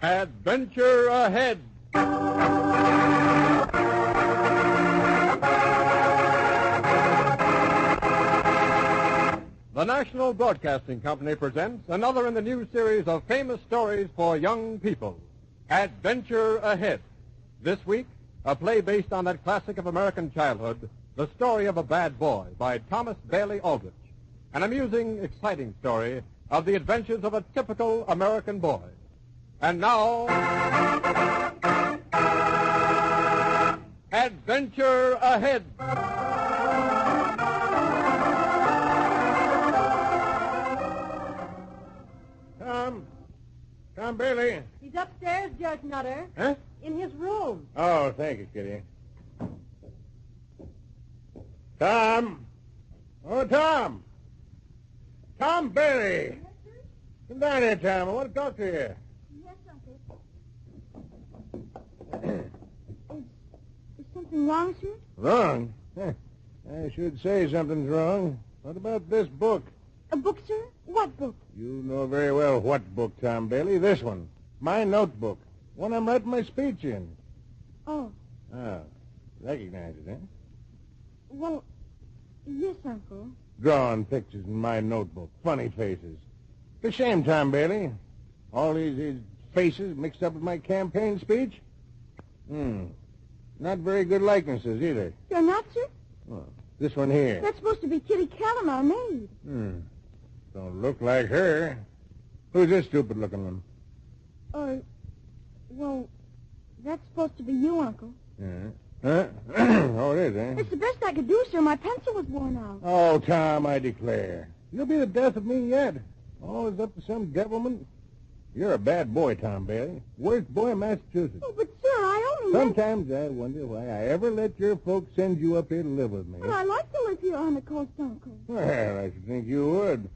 Adventure ahead. The National Broadcasting Company presents another in the new series of famous stories for young people, Adventure Ahead. This week, a play based on that classic of American childhood, The Story of a Bad Boy by Thomas Bailey Aldrich. An amusing, exciting story of the adventures of a typical American boy. And now, Adventure Ahead. Tom Bailey. He's upstairs, Judge Nutter. Huh? In his room. Oh, thank you, Kitty. Tom. Oh, Tom. Tom Bailey. Yes, sir? Come down here, Tom. I want to talk to you. Yes, Uncle. Is something wrong, sir? Wrong? Huh. I should say something's wrong. What about this book? A book, sir? What book? You know very well what book, Tom Bailey. This one. My notebook. One I'm writing my speech in. Oh. Oh. Recognize it, eh? Well, yes, Uncle. Drawing pictures in my notebook. Funny faces. It's a shame, Tom Bailey. All these faces mixed up with my campaign speech. Not very good likenesses, either. They're not, sir? Oh, this one here. That's supposed to be Kitty Callan, our maid. Don't look like her. Who's this stupid-looking one? Well, that's supposed to be you, Uncle. Yeah. Huh? Oh, it is, eh? It's the best I could do, sir. My pencil was worn out. Oh, Tom, I declare. You'll be the death of me yet. Always up to some devilment. You're a bad boy, Tom Bailey. Worst boy in Massachusetts. Oh, but, sir, I only... Sometimes I wonder why I ever let your folks send you up here to live with me. But I like to live here on the coast, Uncle. Well, I should think you would.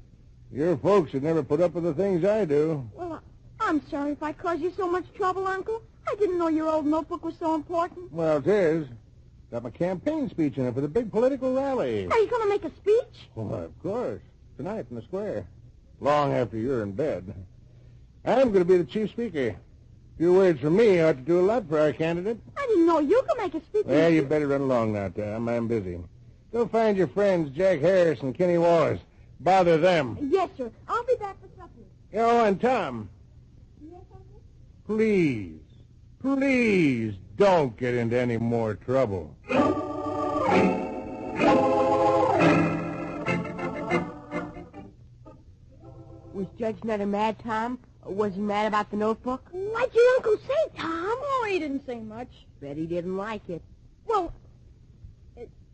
Your folks would never put up with the things I do. Well, I'm sorry if I caused you so much trouble, Uncle. I didn't know your old notebook was so important. Well, it is. Got my campaign speech in it for the big political rally. Are you going to make a speech? Well, of course. Tonight in the square. Long after you're in bed. I'm going to be the chief speaker. A few words from me ought to do a lot for our candidate. I didn't know you could make a speech. Well, you better run along now, Tom. I'm busy. Go find your friends, Jack Harris and Kenny Wallace. Bother them. Yes, sir. I'll be back for supper. Oh, and Tom. Yes, Uncle? Please don't get into any more trouble. Was Judge Nutter mad, Tom? Or was he mad about the notebook? What'd your uncle say, Tom? Oh, he didn't say much. Bet he didn't like it. Well,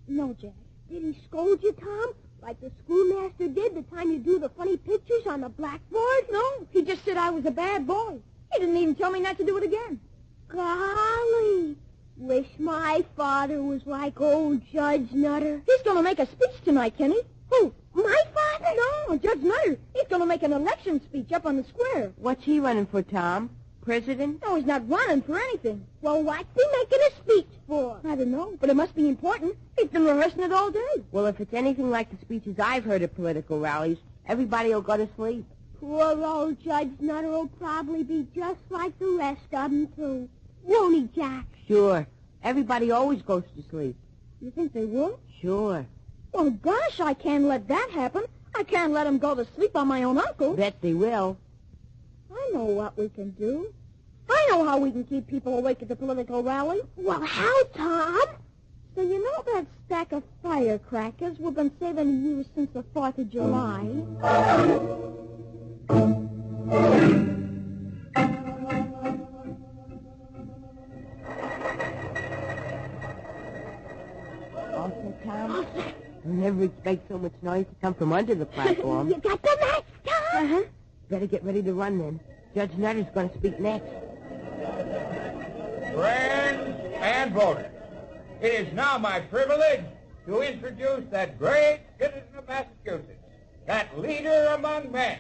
no, Jack. Did he scold you, Tom? Like the schoolmaster did the time you drew the funny pictures on the blackboard? No, he just said I was a bad boy. He didn't even tell me not to do it again. Golly, wish my father was like old Judge Nutter. He's going to make a speech tonight, Kenny. Who, my father? No, Judge Nutter. He's going to make an election speech up on the square. What's he running for, Tom? President? No, he's not running for anything. Well, what's he making a speech for? I don't know, but it must be important. He's been rehearsing it all day. Well, if it's anything like the speeches I've heard at political rallies, everybody will go to sleep. Poor old Judge Nutter will probably be just like the rest of them, too. Won't he, Jack? Sure. Everybody always goes to sleep. You think they will? Sure. Well, gosh, I can't let that happen. I can't let him go to sleep on my own uncle. Bet they will. I know what we can do. I know how we can keep people awake at the political rally. Well, how, Tom? So you know that stack of firecrackers we've been saving to use since the 4th of July? All set, Tom? I never expect so much noise to come from under the platform. You got the match, Tom? Uh-huh. Better get ready to run, then. Judge Nutter's going to speak next. Friends and voters, it is now my privilege to introduce that great citizen of Massachusetts, that leader among men,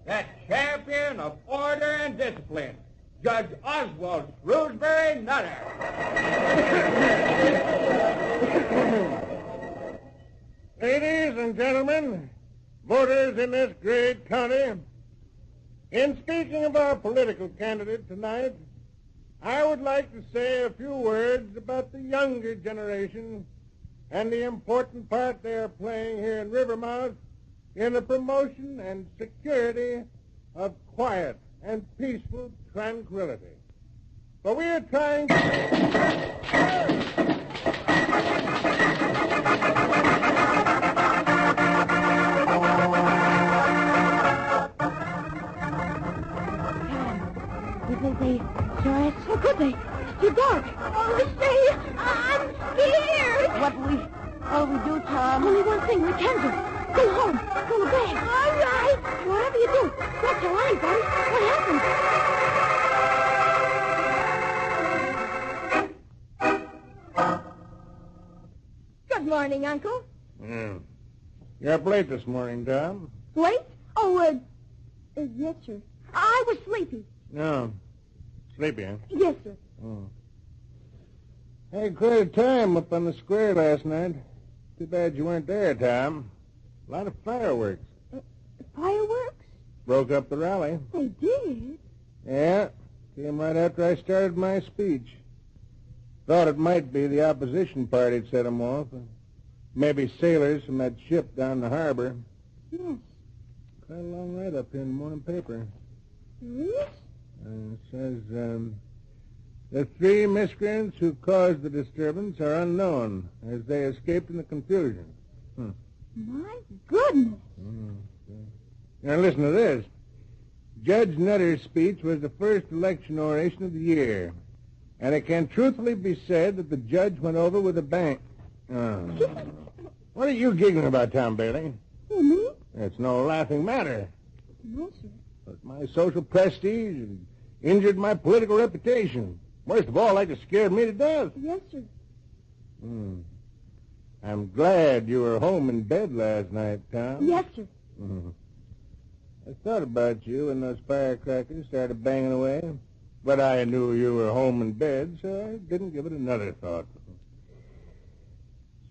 that champion of order and discipline, Judge Oswald Shrewsbury Nutter. Ladies and gentlemen, voters in this great county, In speaking of our political candidate tonight, I would like to say a few words about the younger generation and the important part they are playing here in Rivermouth in the promotion and security of quiet and peaceful tranquility. For we are trying You think they saw us? How could they? It's too dark. Oh, say, I'm scared. What'll we do, Tom? Only one thing we can do. Go home. Go to bed. All right. Whatever you do, don't tell anybody what happened. Good morning, Uncle. You're up late this morning, Tom. Late? Oh, yes, sir. I was sleepy. No. Sleepy, huh? Yes, sir. Oh. Had quite a time up on the square last night. Too bad you weren't there, Tom. A lot of fireworks. Fireworks? Broke up the rally. They did? Yeah. Came right after I started my speech. Thought it might be the opposition party'd set 'em off. Maybe sailors from that ship down the harbor. Yes. Quite a long write-up here in the morning paper. Yes? It says, the 3 miscreants who caused the disturbance are unknown, as they escaped in the confusion. My goodness. Now listen to this. Judge Nutter's speech was the first election oration of the year, and it can truthfully be said that the judge went over with a bang. What are you giggling about, Tom Bailey? Who, me? It's no laughing matter. No, sir. But my social prestige and injured my political reputation. Worst of all, like it scared me to death. Yes, sir. I'm glad you were home in bed last night, Tom. Yes, sir. I thought about you when those firecrackers started banging away, but I knew you were home in bed, so I didn't give it another thought.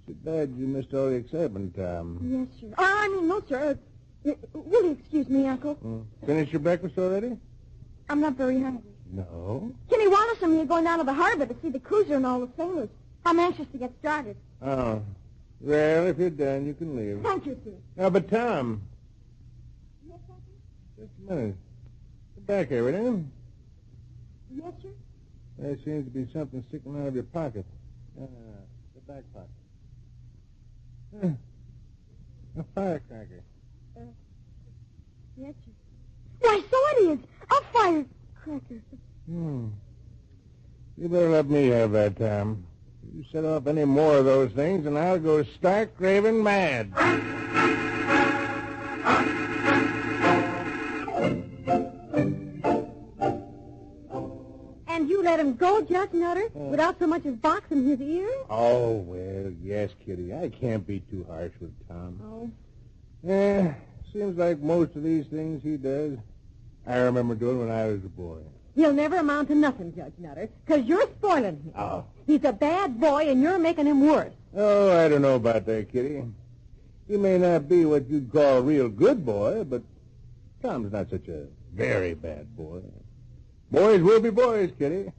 Too bad you missed all the excitement, Tom. Yes, sir. No, sir. Will you excuse me, Uncle? Finished your breakfast already? I'm not very hungry. No. Kenny Wallace and me are going down to the harbor to see the cruiser and all the sailors. I'm anxious to get started. Oh. Well, if you're done, you can leave. Thank you, sir. Now, but Tom. Yes, Uncle? Just a minute. Get back here, will you? Yes, sir. There seems to be something sticking out of your pocket. The back pocket. A firecracker. Yes, sir. Why, so it is. A firecracker. You better let me have that, Tom. You set off any more of those things, and I'll go stark raving mad. And you let him go, Judge Nutter, without so much as boxing his ears? Oh, well, yes, Kitty. I can't be too harsh with Tom. Oh. Seems like most of these things he does, I remember doing when I was a boy. He'll never amount to nothing, Judge Nutter, because you're spoiling him. Oh. He's a bad boy, and you're making him worse. Oh, I don't know about that, Kitty. He may not be what you'd call a real good boy, but Tom's not such a very bad boy. Boys will be boys, Kitty.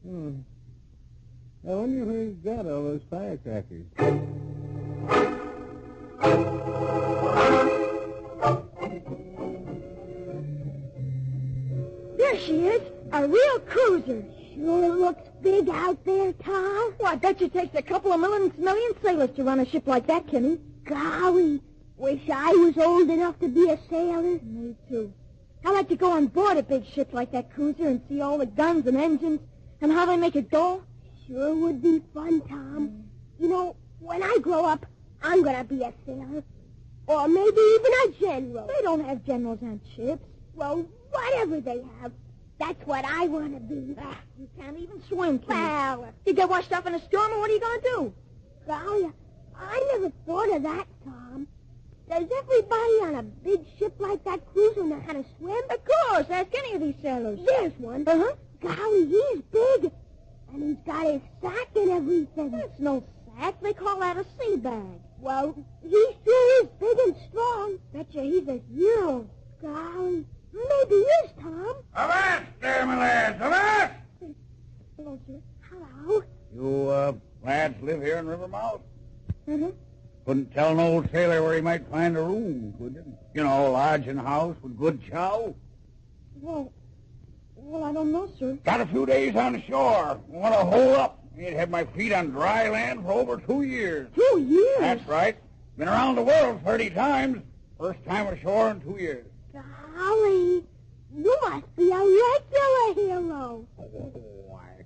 I wonder where he's got all those firecrackers. There she is, a real cruiser. Sure looks big out there, Tom. Well, I bet you it takes a couple of million sailors to run a ship like that, Kenny. Golly, wish I was old enough to be a sailor. Me too. I'd like to go on board a big ship like that cruiser and see all the guns and engines and how they make it go. Sure would be fun, Tom. You know, when I grow up, I'm going to be a sailor. Or maybe even a general. They don't have generals on ships. Well, whatever they have, that's what I want to be. You can't even swim, Kenny. Well, you get washed up in a storm, and what are you going to do? Golly, I never thought of that, Tom. Does everybody on a big ship like that cruiser know how to swim? Of course. Ask any of these sailors. There's one. Uh-huh. Golly, he's big. And he's got his sack and everything. That's no sack. They call that a sea bag. Well, he sure is big and strong. Betcha he's a hero. Golly, Maybe it is, Tom. Avast there, my lads, avast! Hello, sir. Hello. You, lads live here in Rivermouth? Mm-hmm. Couldn't tell an old sailor where he might find a room, could you? You know, lodging house with good chow. Well, I don't know, sir. Got a few days on the shore. Want to hole up. Ain't had my feet on dry land for over 2 years. 2 years? That's right. Been around the world 30 times. First time ashore in 2 years. Golly, you must be a regular hero. Oh, I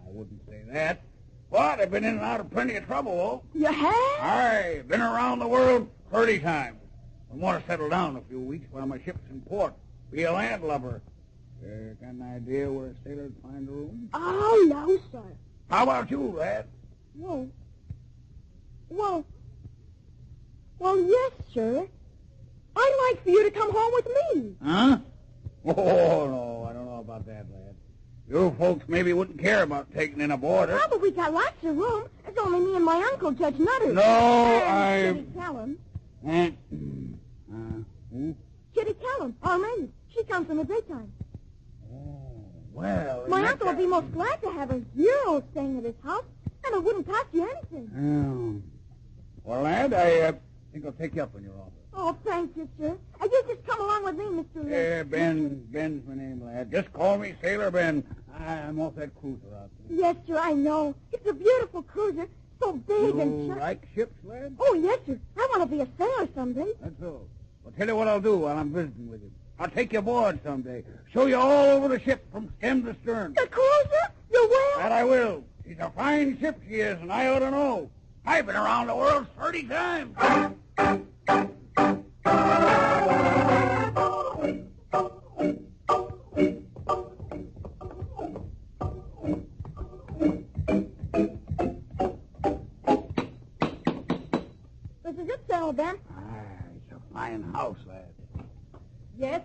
wouldn't say that. But I've been in and out of plenty of trouble, though. You have? Aye, been around the world 30 times. I want to settle down a few weeks while my ship's in port. Be a landlubber. Got an idea where a sailor'd find a room? Oh, no, sir. How about you, lad? Well, yes, sir. I'd like for you to come home with me. Huh? Oh, no, I don't know about that, lad. You folks maybe wouldn't care about taking in a boarder. Oh, but we got lots of room. It's only me and my uncle, Judge Nutter. No, and Kitty Callum. Kitty Callum, our maid. She comes in the daytime. Oh, well... My uncle would be most glad to have a hero staying at his house, and it wouldn't cost you anything. Oh. Well, lad, I think I'll take you up on your offer. Oh, thank you, sir. You just come along with me, Mr. Ben's my name, lad. Just call me Sailor Ben. I'm off that cruiser out there. Yes, sir, I know. It's a beautiful cruiser, so big and... You like ships, lad? Oh, yes, sir. I want to be a sailor someday. That's so. Well, tell you what I'll do while I'm visiting with you. I'll take you aboard someday. Show you all over the ship from stem to stern. The cruiser? You will? That I will. She's a fine ship, she is, and I ought to know. I've been around the world 30 times. This is it, Sailor Ben. It's a fine house, lad. Yes?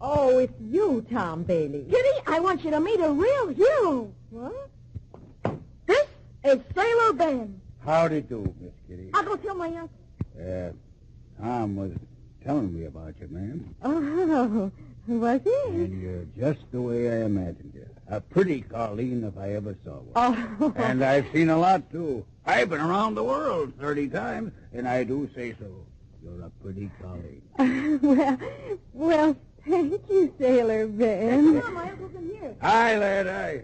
Oh, it's you, Tom Bailey. Kitty, I want you to meet a real hero. What? This is Sailor Ben. Howdy do, Miss Kitty. I'll go tell my uncle. Tom was telling me about you, ma'am. Oh, was he? And you're just the way I imagined you. A pretty Colleen if I ever saw one. Oh. And I've seen a lot, too. I've been around the world 30 times, and I do say so. You're a pretty Colleen. well, thank you, Sailor Ben. Oh, my uncle's in here. Hi, lad, hi.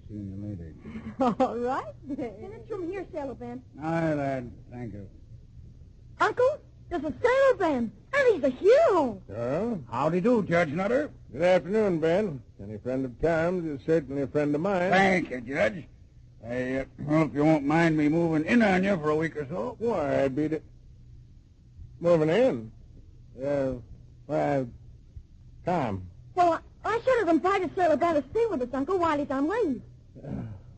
See you later. All right, then. And it's from here, Sailor Ben. Hi, lad. Thank you. Uncle, this is Sailor Ben, and he's a hero. Oh? Howdy do, Judge Nutter. Good afternoon, Ben. Any friend of Tom's is certainly a friend of mine. Thank you, Judge. I hope you won't mind me moving in on you for a week or so. Why, I'd be moving in. Tom. Well, I should have invited Sailor Ben to stay with us, Uncle, while he's on leave.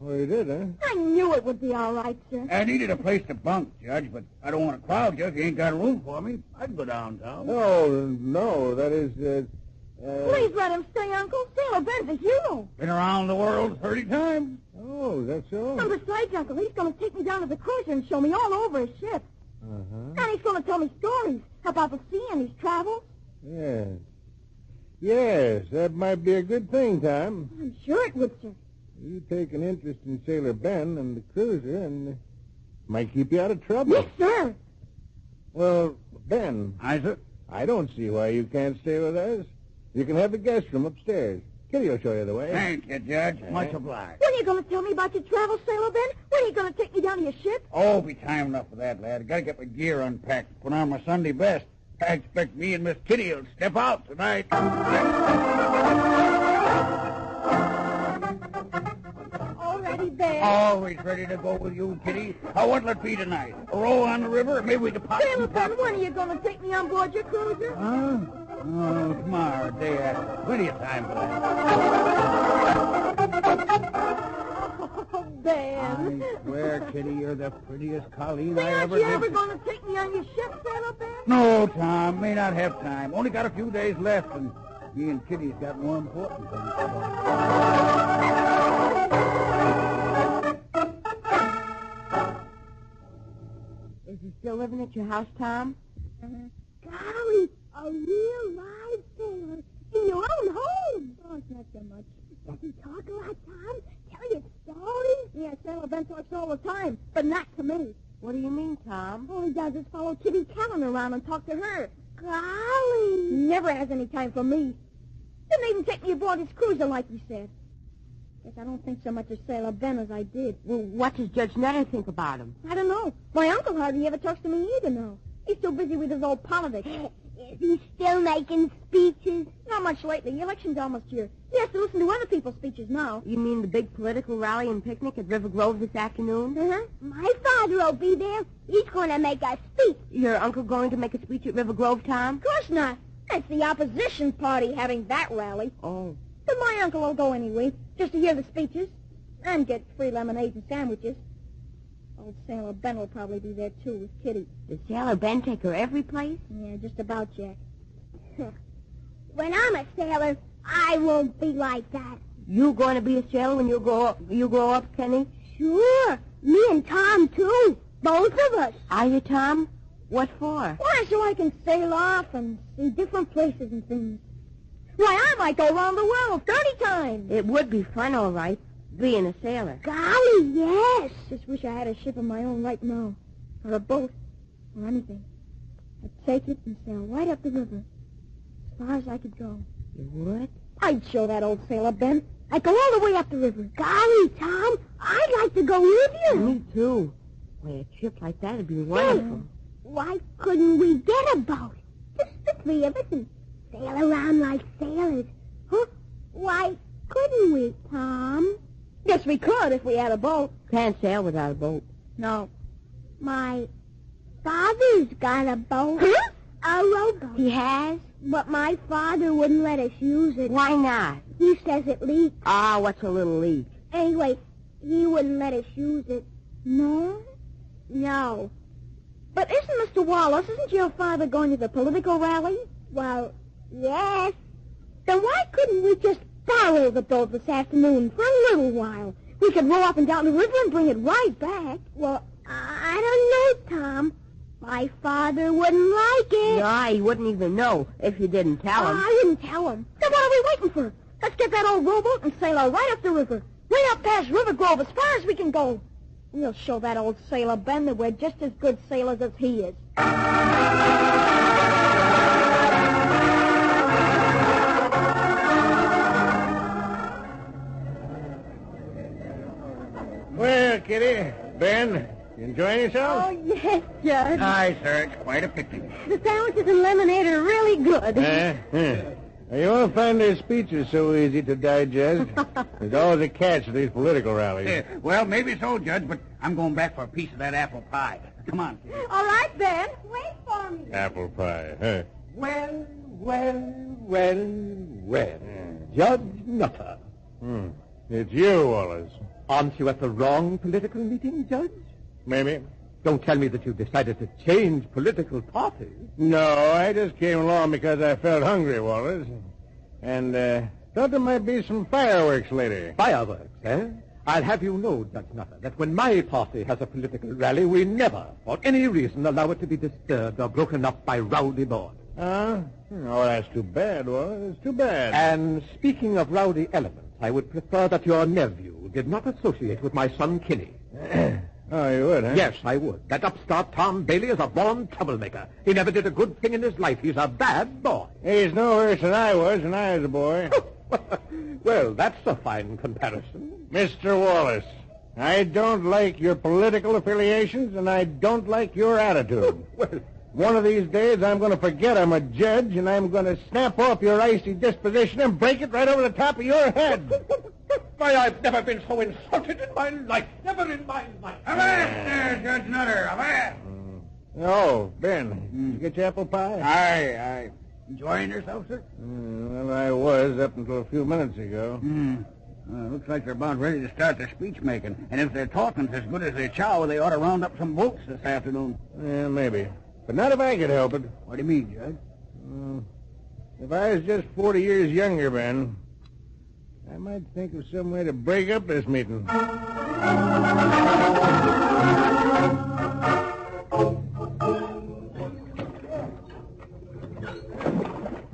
Well, you did, huh? I knew it would be all right, sir. I needed a place to bunk, Judge, but I don't want to crowd you if you ain't got a room for me. I'd go downtown. No, that is, Please let him stay, Uncle. Sailor Ben's a hero. Been around the world 30 times. Oh, that's so? And besides, Uncle, he's going to take me down to the cruiser and show me all over his ship. Uh-huh. And he's going to tell me stories about the sea and his travels. Yes. Yes, that might be a good thing, Tom. I'm sure it would, sir. You take an interest in Sailor Ben and the cruiser, and might keep you out of trouble. Yes, sir. Well, Ben, Aye, sir. I don't see why you can't stay with us. You can have the guest room upstairs. Kitty will show you the way. Thank you, Judge. Much obliged. When are you going to tell me about your travels, Sailor Ben? When are you going to take me down to your ship? Oh, be time enough for that, lad. Got to get my gear unpacked, put on my Sunday best. I expect me and Miss Kitty will step out tonight. Already, Ben. Always ready to go with you, Kitty. What'll it be tonight? A row on the river? Maybe we depart. Sailor Ben, when are you going to take me on board your cruiser? Huh? Oh, tomorrow, day after. Plenty of time for that. Oh, Ben. I swear, Kitty, you're the prettiest Colleen Say, I aren't ever you did. ever going to take me on your ship, Sailor Ben? No, Tom, may not have time. Only got a few days left, and me and Kitty's got more important things to Is he still living at your house, Tom? Golly, a real live sailor. so much. Does he talk a lot, Tom? Tell you stories? Yeah, Sailor Ben talks all the time, but not to me. What do you mean, Tom? All he does is follow Kitty Callan around and talk to her. Golly! He never has any time for me. Didn't even take me aboard his cruiser like he said. Guess I don't think so much of Sailor Ben as I did. Well, what does Judge Nutter think about him? I don't know. My uncle hardly ever talks to me either now. He's too busy with his old politics. Is he still making speeches? Not much lately. The election's almost here. He has to listen to other people's speeches now. You mean the big political rally and picnic at River Grove this afternoon? Uh-huh. My father will be there. He's going to make a speech. Your uncle going to make a speech at River Grove, Tom? Of course not. It's the opposition party having that rally. Oh. But my uncle will go anyway, just to hear the speeches and get free lemonade and sandwiches. Old Sailor Ben will probably be there, too, with Kitty. Does Sailor Ben take her every place? Yeah, just about, Jack. When I'm a sailor, I won't be like that. You going to be a sailor when you grow up, Kenny? Sure. Me and Tom, too. Both of us. Are you, Tom? What for? Why, so I can sail off and see different places and things. Why, I might go around the world 30 times. It would be fun, all right, being a sailor. Golly, yes. Just wish I had a ship of my own right now. Or a boat. Or anything. I'd take it and sail right up the river. As far as I could go. You would? I'd show that old Sailor Ben. I'd go all the way up the river. Golly, Tom, I'd like to go with you. Me too. Why, a trip like that would be wonderful. Why couldn't we get a boat? Just the three of us and sail around like sailors. Huh? Why couldn't we, Tom? Yes, we could if we had a boat. Can't sail without a boat. No. My father's got a boat. Huh? A rowboat. He has? But my father wouldn't let us use it. Why not? He says it leaks. Ah, what's a little leak? Anyway, he wouldn't let us use it. No? No. But isn't your father going to the political rally? Well, yes. Then why couldn't we just borrow the boat this afternoon for a little while? We could row up and down the river and bring it right back. Well, I don't know, Tom. My father wouldn't like it. No, he wouldn't even know if you didn't tell him. I didn't tell him. Then what are we waiting for? Let's get that old rowboat and sail her right up the river. Right up past River Grove as far as we can go. We'll show that old Sailor Ben that we're just as good sailors as he is. Well, Kitty, Ben, you enjoying yourself? Oh, yes, Judge. Aye, sir, it's quite a picnic. The sandwiches and lemonade are really good. You won't find their speeches so easy to digest. There's always a catch to these political rallies. Well, maybe so, Judge, but I'm going back for a piece of that apple pie. Come on, Kitty. All right, Ben. Wait for me. Apple pie, huh? Well. Judge Nutter. It's you, Wallace. Aren't you at the wrong political meeting, Judge? Maybe. Don't tell me that you've decided to change political parties. No, I just came along because I felt hungry, Wallace. And thought there might be some fireworks later. Fireworks, eh? I'll have you know, Judge Nutter, that when my party has a political rally, we never, for any reason, allow it to be disturbed or broken up by rowdy boys. Oh, that's too bad, Wallace. It's too bad. And speaking of rowdy elements, I would prefer that your nephew did not associate with my son, Kinney. Oh, you would, huh? Yes, I would. That upstart Tom Bailey is a born troublemaker. He never did a good thing in his life. He's a bad boy. He's no worse than I was when I was a boy. Well, that's a fine comparison. Mr. Wallace, I don't like your political affiliations, and I don't like your attitude. Well, one of these days, I'm going to forget I'm a judge, and I'm going to snap off your icy disposition and break it right over the top of your head. Why, I've never been so insulted in my life. Never in my life. Avast there, Judge Nutter, avast! Oh, Ben, did you get your apple pie? Aye. Enjoying yourself, sir? Well, I was up until a few minutes ago. Looks like they're about ready to start their speech-making. And if their talking's as good as their chow, they ought to round up some votes this afternoon. Maybe. But not if I could help it. What do you mean, Judge? If I was just 40 years younger, Ben, I might think of some way to break up this meeting.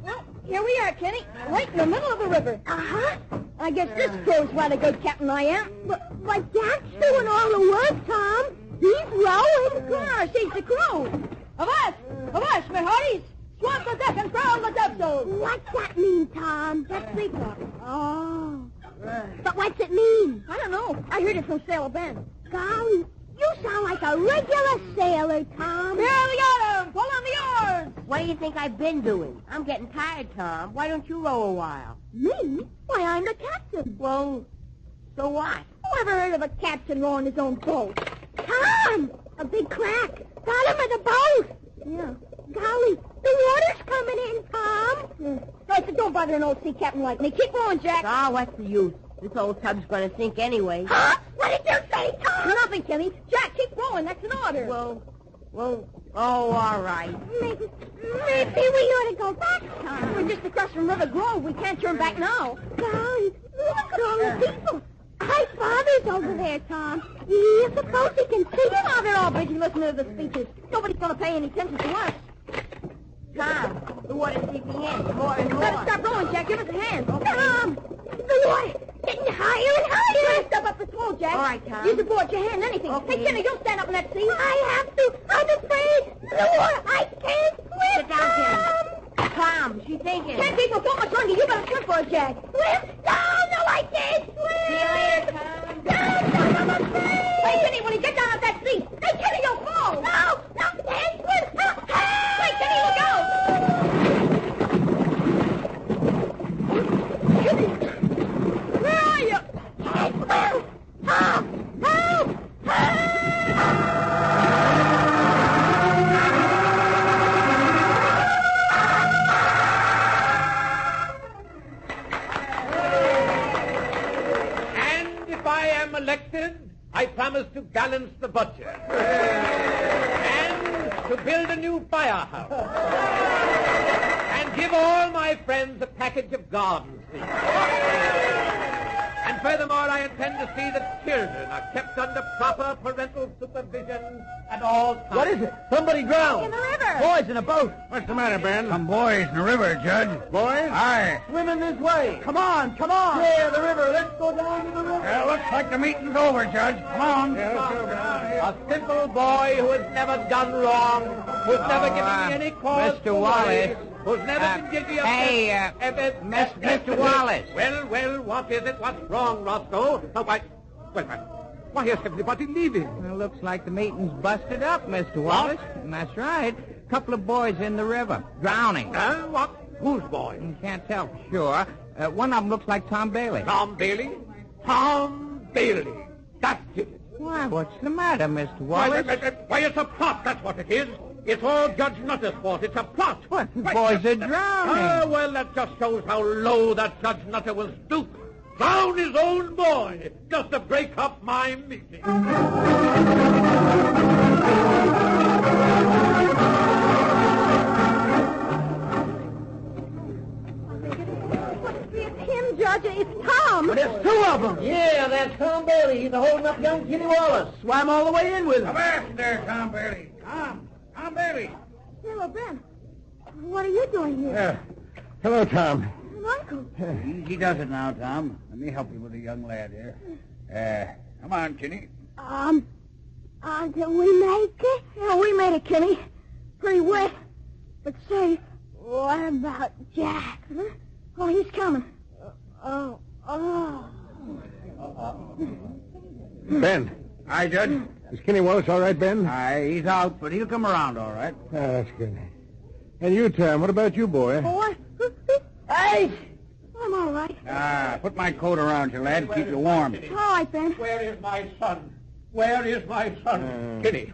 Well, here we are, Kenny. Right in the middle of the river. Uh-huh. I guess this proves what a good captain I am. But Jack's doing all the work, Tom. He's rowing. Gosh, he's the crew. Avast, my hearties. Swamp the deck and throw on the topsails. What's that mean, Tom? That's free talk. Oh. But what's it mean? I don't know. I heard it from Sailor Ben. Golly, you sound like a regular sailor, Tom. Here we got him. Pull on the oars. What do you think I've been doing? I'm getting tired, Tom. Why don't you row a while? Me? Why, I'm the captain. Well, so what? Who ever heard of a captain rowing his own boat? Tom! A big crack. Got him at the boat. Yeah. Golly, the water's coming in, Tom. Right, so don't bother an old sea captain like me. Keep rowing, Jack. Ah, what's the use? This old tub's going to sink anyway. Huh? What did you say, Tom? Nothing, Kenny. Jack, keep rowing. That's an order. Oh, all right. Maybe we ought to go back, Tom. We're just across from River Grove. We can't turn back now. Golly, look at all the people. Our father's over there, Tom. You suppose he can see it? Oh, they're all busy listening to the speeches. Nobody's going to pay any attention to us. Tom, the water's seeping in more and more. Better stop rowing, Jack. Give us a hand. Tom, the water getting higher and higher. Step up the swell, Jack. All right, Tom. Use the board, your hand, anything. Okay. Hey, Kenny, don't stand up in that seat. I have to. I'm afraid. The water, I can't swim, Sit down, Tom. Kenny. Tom, she's thinking. Can't keep her so much longer. You better swim for it, Jack. Swim? No, I can't swim. See you later, Tom. No, I'm afraid. Hey, Kenny, when you get down off that seat, hey, Kenny, you'll fall. No, can't swim. Hey, Kenny, look out. Kenny, where are you? Help! Help! And if I am elected, I promise to balance the budget. And to build a new firehouse. And give all my friends a package of garden seeds. And furthermore, I intend to see that children are kept under proper parental supervision at all times. What is it? Somebody drowned. In the river. Boys in a boat. What's the matter, Ben? Some boys in the river, Judge. Boys? Aye. Swimming this way. Come on. Yeah, the river. Let's go down to the river. Looks like the meeting's over, Judge. Come on. A simple boy who has never done wrong, who's never given me any cause Mr. for Wallace. worry, who's never been guilty of... Mr. Wallace. Well, what is it? What's wrong, Roscoe? Oh, wait a minute. Why is everybody leaving? Well, looks like the meeting's busted up, Mr. Wallace. That's right. Couple of boys in the river, drowning. What? Whose boy? Can't tell for sure. One of them looks like Tom Bailey. Tom Bailey? Tom Bailey. That's it. Why, what's the matter, Mr. Wallace? Why, it's a plot, that's what it is. It's all Judge Nutter's fault. It's a plot. What? The boys are drowning. Oh, well, that just shows how low that Judge Nutter will stoop. Drown his own boy just to break up my meeting. It's him, Judge. It's Tom. But it's two of them. Yeah, that's Tom Bailey. He's holding up young Kitty Wallace. Swam all the way in with him. Avast there, Tom Bailey. Tom Bailey. Hello, Ben. What are you doing here? Hello, Tom. Uncle. Easy does it now, Tom. Let me help you with a young lad here. Come on, Kitty. Did we make it? Yeah, we made it, Kenny. Pretty wet, but safe. What about Jack? Huh? Oh, he's coming. Ben. Aye, Judge. Is Kenny Wallace all right, Ben? Aye, he's out, but he'll come around all right. Oh, that's good. And you, Tom, what about you, boy? Boy. Hey! I'm all right. Put my coat around you, lad. Keep you warm. All right, Ben. Where is my son? Where is my son? Kenny,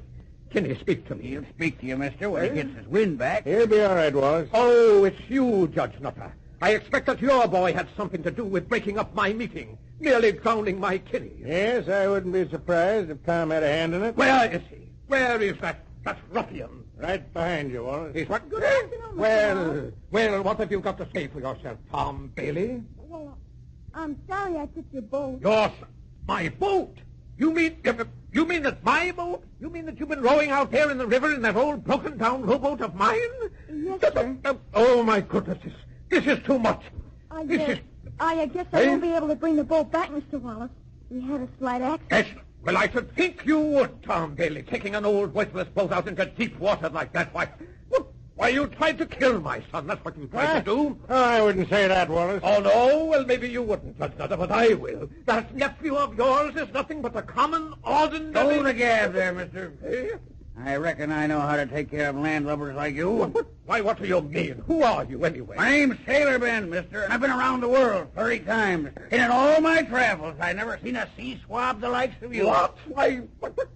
speak to me. He'll speak to you, mister, when he gets his wind back. He'll be all right, Wallace. Oh, it's you, Judge Nutter. I expect that your boy had something to do with breaking up my meeting, nearly drowning my Kitty. Yes, I wouldn't be surprised if Tom had a hand in it. Where is he? Where is that ruffian? Right behind you, Wallace. He's what? Good afternoon, Mr. Well, what have you got to say for yourself, Tom Bailey? Well, I'm sorry I took your boat. My boat? You mean that my boat? You mean that you've been rowing out there in the river in that old broken-down rowboat of mine? Yes, sir. Oh, my goodness, this is too much. I I guess I won't be able to bring the boat back, Mr. Wallace. We had a slight accident. Excellent. Well, I should think you would, Tom Bailey, taking an old worthless boat out into deep water like that. Why, you tried to kill my son. That's what you tried to do. Oh, I wouldn't say that, Wallace. Oh, no? Well, maybe you wouldn't, Judge Nutter, but I will. That nephew of yours is nothing but a common, ordinary... Hold the gab there, mister. I reckon I know how to take care of landlubbers like you. Why, what do you mean? Who are you, anyway? My name's Sailor Ben, mister, and I've been around the world 30 times. And in all my travels, I never seen a sea swab the likes of you. What? Why,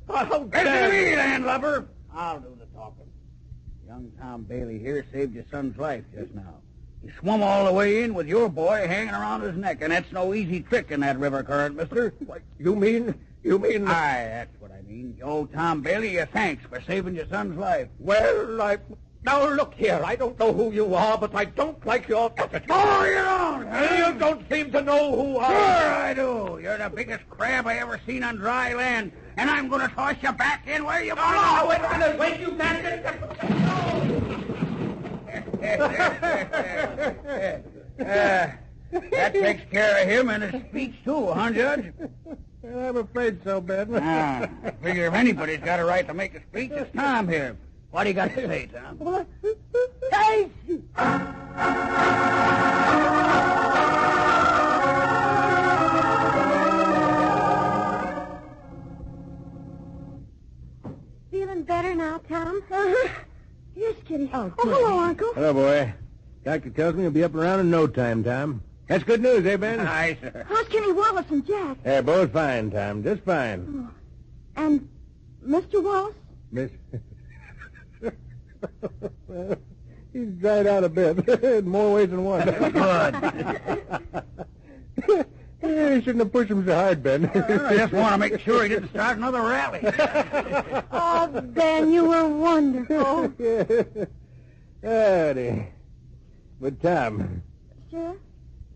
how Listen dare to you? me, landlubber. I'll do the talking. Young Tom Bailey here saved your son's life just now. He swum all the way in with your boy hanging around his neck, and that's no easy trick in that river current, mister. Why, you mean... Aye, that's what I mean. You owe Tom Bailey your thanks for saving your son's life. Well, Now, look here. I don't know who you are, but I don't like your attitude. Oh, you don't? You don't seem to know who I am. Sure I do. You're the biggest crab I ever seen on dry land, and I'm going to toss you back in where you belong. Oh, wait a minute. Wait, you bastard. That takes care of him and his speech, too, huh, Judge? I'm afraid so, Ben. I figure if anybody's got a right to make a speech, it's Tom here. What do you got to say, Tom? Hey! Feeling better now, Tom? Yes, Kitty. Oh, hello, Uncle. Hello, boy. Doctor tells me you'll be up and around in no time, Tom. That's good news, eh, Ben? Aye, sir. How's Kenny Wallace and Jack? They're both fine, Tom. Just fine. Oh. And Mr. Wallace? Miss... He's dried out a bit. In more ways than one. Good. You shouldn't have pushed him so hard, Ben. I just want to make sure he didn't start another rally. Oh, Ben, you were wonderful. Howdy. But, Tom... Sure?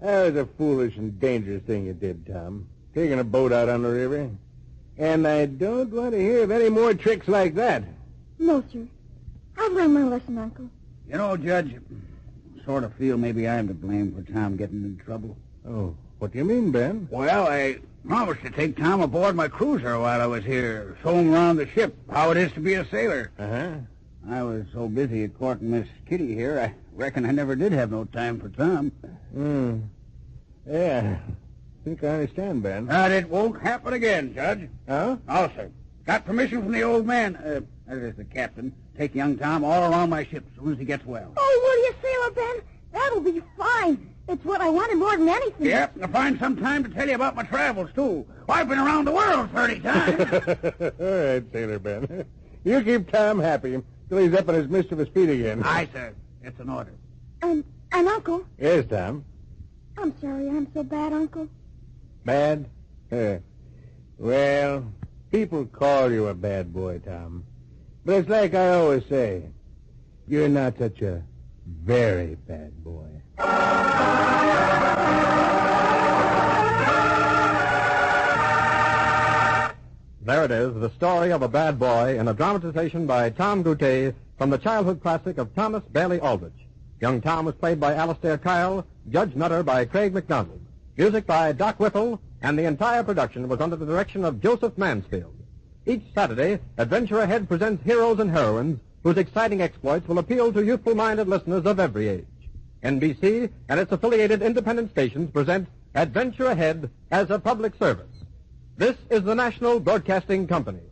That was a foolish and dangerous thing you did, Tom. Taking a boat out on the river. And I don't want to hear of any more tricks like that. No, sir. I've learned my lesson, Uncle. You know, Judge, I sort of feel maybe I'm to blame for Tom getting in trouble. Oh, what do you mean, Ben? Well, I promised to take Tom aboard my cruiser while I was here, show him around the ship, how it is to be a sailor. Uh-huh. I was so busy at courting Miss Kitty here, I reckon I never did have no time for Tom. Yeah. I think I understand, Ben. But it won't happen again, Judge. Huh? Oh, sir. Got permission from the old man, that is the captain, take young Tom all around my ship as soon as he gets well. Oh, will you, Sailor Ben? That'll be fine. It's what I wanted more than anything. Yep, and I'll find some time to tell you about my travels, too. I've been around the world 30 times. All right, Sailor Ben. You keep Tom happy till he's up on his mischievous feet again. Aye, sir. It's an order. And Uncle? Yes, Tom. I'm sorry I'm so bad, Uncle. Bad? Well, people call you a bad boy, Tom. But it's like I always say, you're not such a very bad boy. There it is, the story of a bad boy in a dramatization by Tom Goutet from the childhood classic of Thomas Bailey Aldrich. Young Tom was played by Alistair Kyle, Judge Nutter by Craig McDonald. Music by Doc Whipple, and the entire production was under the direction of Joseph Mansfield. Each Saturday, Adventure Ahead presents heroes and heroines whose exciting exploits will appeal to youthful-minded listeners of every age. NBC and its affiliated independent stations present Adventure Ahead as a public service. This is the National Broadcasting Company.